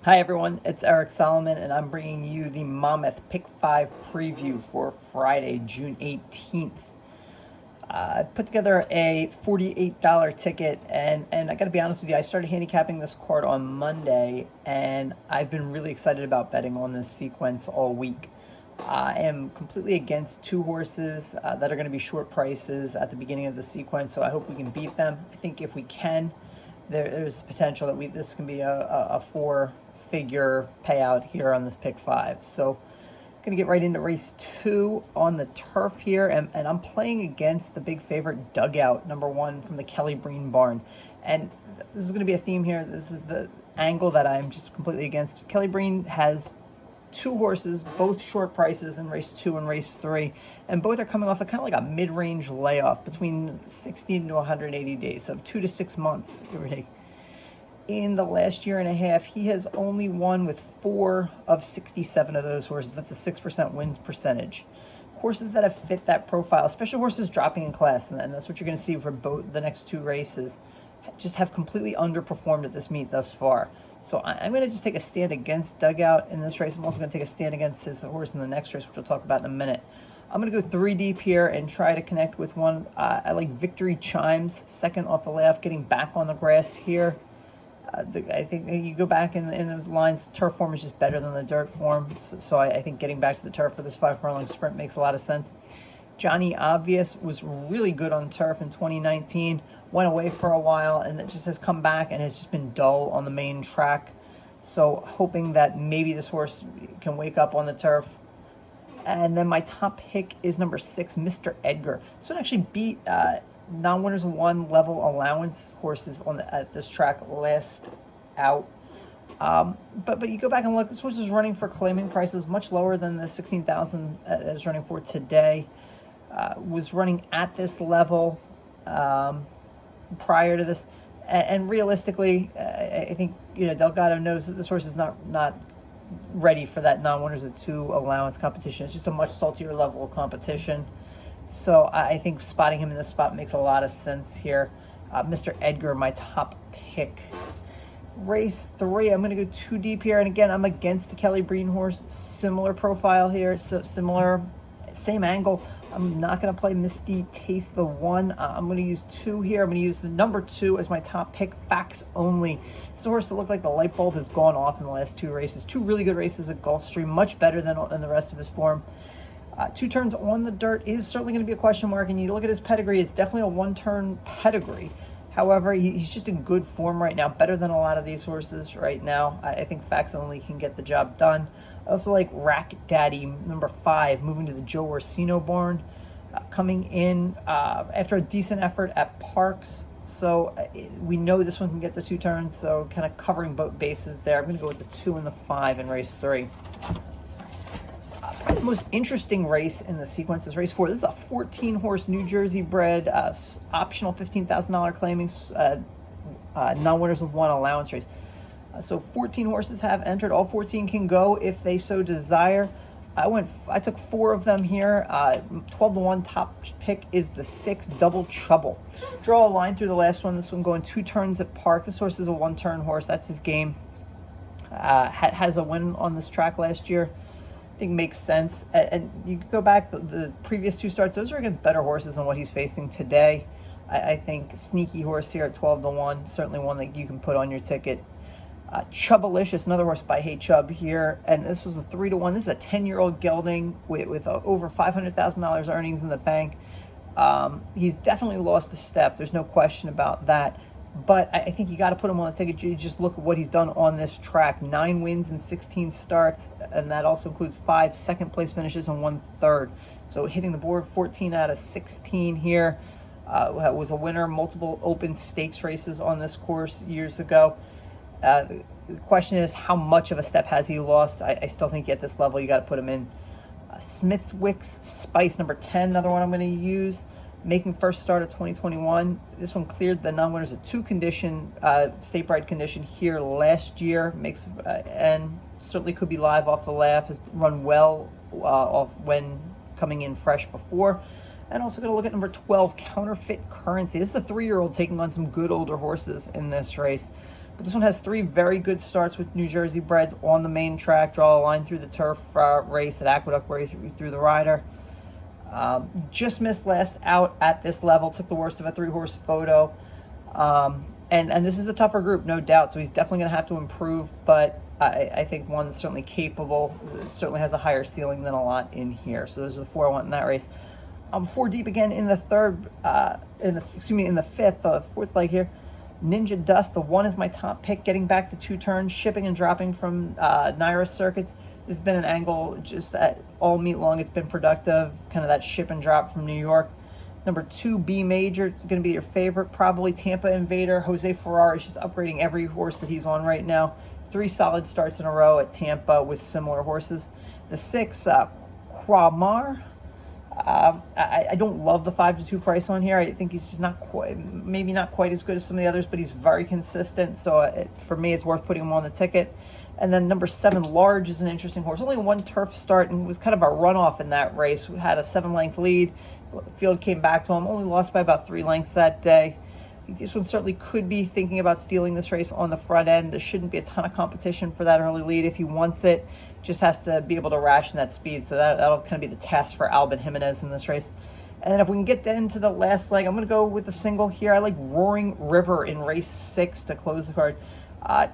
Hi everyone, it's Eric Solomon and I'm bringing you the Monmouth Pick-5 preview for Friday, June 18th. I put together a $48 ticket and I gotta be honest with you, I started handicapping this card on Monday and I've been really excited about betting on this sequence all week. I am completely against two horses that are going to be short prices at the beginning of the sequence, so I hope we can beat them. I think if we can, there's potential that this can be a four-figure payout here on this pick 5. So I'm going to get right into race 2 on the turf here, and I'm playing against the big favorite Dugout, #1 from the Kelly Breen barn. And this is going to be a theme here. This is the angle that I'm just completely against. Kelly Breen has two horses, both short prices in race 2 and race 3, and both are coming off a kind of like a mid-range layoff between 16 to 180 days, so 2 to 6 months. In the last year and a half, he has only won with 4 of 67 of those horses. That's a 6% win percentage. Horses that have fit that profile, especially horses dropping in class, and that's what you're going to see for both the next 2 races, just have completely underperformed at this meet thus far. So I'm going to just take a stand against Dugout in this race. I'm also going to take a stand against his horse in the next race, which we'll talk about in a minute. I'm going to go 3 deep here and try to connect with one. I like Victory Chimes, second off the layoff, getting back on the grass here. I think you go back in those lines, the turf form is just better than the dirt form. So I think getting back to the turf for this 5 furlong sprint makes a lot of sense. Johnny Obvious was really good on turf in 2019, went away for a while, and it just has come back and has just been dull on the main track. So hoping that maybe this horse can wake up on the turf. And then my top pick is #6, Mr Edgar. So it actually beat non-winners 1 level allowance horses at this track last out. But you go back and look, this horse is running for claiming prices much lower than the 16,000 that is running for today. Was running at this level prior to this, and realistically, I think Delgado knows that this horse is not ready for that non-winners of 2 allowance competition. It's just a much saltier level of competition. So I think spotting him in this spot makes a lot of sense here. Mr. Edgar, my top pick. Race 3, I'm going to go 2 deep here, and again, I'm against the Kelly Breen horse. Similar profile here, so similar, same angle. I'm not going to play Misty Taste the 1. I'm going to use 2 here. I'm going to use the #2 as my top pick, Facts Only. It's a horse that looked like the light bulb has gone off in the last 2 races. 2 really good races at Gulfstream, much better than the rest of his form. 2 turns on the dirt is certainly going to be a question mark, and you look at his pedigree, it's definitely a 1-turn pedigree. However, he's just in good form right now, better than a lot of these horses right now. I think Facts Only can get the job done. I also like Rack Daddy, #5, moving to the Joe Orsino barn, coming in after a decent effort at Parks. So we know this one can get the 2 turns, so kind of covering both bases there. I'm going to go with the 2 and the 5 in race 3. Probably the most interesting race in the sequence is race 4. This is a 14-horse New Jersey bred, optional $15,000 claiming, non-winners of 1 allowance race. So 14 horses have entered. All 14 can go if they so desire. I took 4 of them here. 12 to 1 top pick is the 6, Double Trouble. Draw a line through the last one. This one going 2 turns at Park. This horse is a 1-turn horse. That's his game. Has a win on this track last year. I think makes sense. And you go back the previous 2 starts, those are against better horses than what he's facing today. I think sneaky horse here at 12 to 1, certainly one that you can put on your ticket. Chubbalicious, another horse by Hey Chubb here, and this was a 3 to 1. This is a 10-year-old gelding with over $500,000 earnings in the bank. He's definitely lost a step. There's no question about that. But I think you got to put him on the ticket. You just look at what he's done on this track. 9 wins and 16 starts, and that also includes 5 second-place finishes and 1 third. So hitting the board 14 out of 16 here. Was a winner, multiple open stakes races on this course years ago. The question is, how much of a step has he lost? I still think at this level you got to put him in. Smithwick's Spice, #10, another one I'm going to use. Making first start of 2021. This one cleared the non-winners of 2 condition, state pride condition here last year. Makes and certainly could be live off the laugh. Has run well off when coming in fresh before. And also going to look at #12, Counterfeit Currency. This is a 3-year-old taking on some good older horses in this race. But this one has 3 very good starts with New Jersey breds on the main track. Draw a line through the turf race at Aqueduct where he threw the rider. Just missed last out at this level. Took the worst of a 3-horse photo. And this is a tougher group, no doubt. So he's definitely going to have to improve. But I think one that's certainly capable. Certainly has a higher ceiling than a lot in here. So those are the 4 I want in that race. 4 deep again in the fifth, fourth leg here. Ninja Dust, the 1 is my top pick, getting back to 2 turns, shipping and dropping from Naira circuits. This has been an angle just at all meet long. It's been productive, kind of that ship and drop from New York. Number 2, B Major, is going to be your favorite, probably Tampa Invader. Jose Ferrar is just upgrading every horse that he's on right now. 3 solid starts in a row at Tampa with similar horses. The 6, Quamar. I don't love the 5-2 price on here. I think he's just maybe not quite as good as some of the others, but he's very consistent. So for me, it's worth putting him on the ticket. And then number 7, Large, is an interesting horse. Only 1 turf start and was kind of a runoff in that race. We had a 7-length lead. Field came back to him. Only lost by about 3 lengths that day. I think this one certainly could be thinking about stealing this race on the front end. There shouldn't be a ton of competition for that early lead if he wants it. Just has to be able to ration that speed. So that'll kind of be the test for Albin Jimenez in this race. And then if we can get into the last leg, I'm going to go with the single here. I like Roaring River in race 6 to close the card.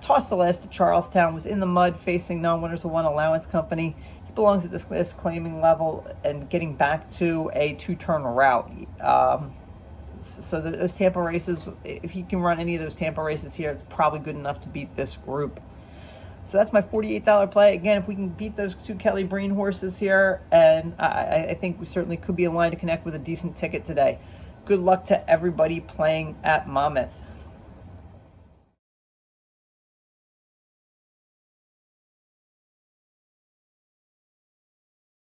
Tossed the last to Charlestown, was in the mud facing non-winners of 1 allowance company. He belongs at this claiming level and getting back to a 2-turn route. So those Tampa races, if he can run any of those Tampa races here, it's probably good enough to beat this group. So that's my $48 play. Again, if we can beat those 2 Kelly Breen horses here, and I think we certainly could be in line to connect with a decent ticket today. Good luck to everybody playing at Monmouth.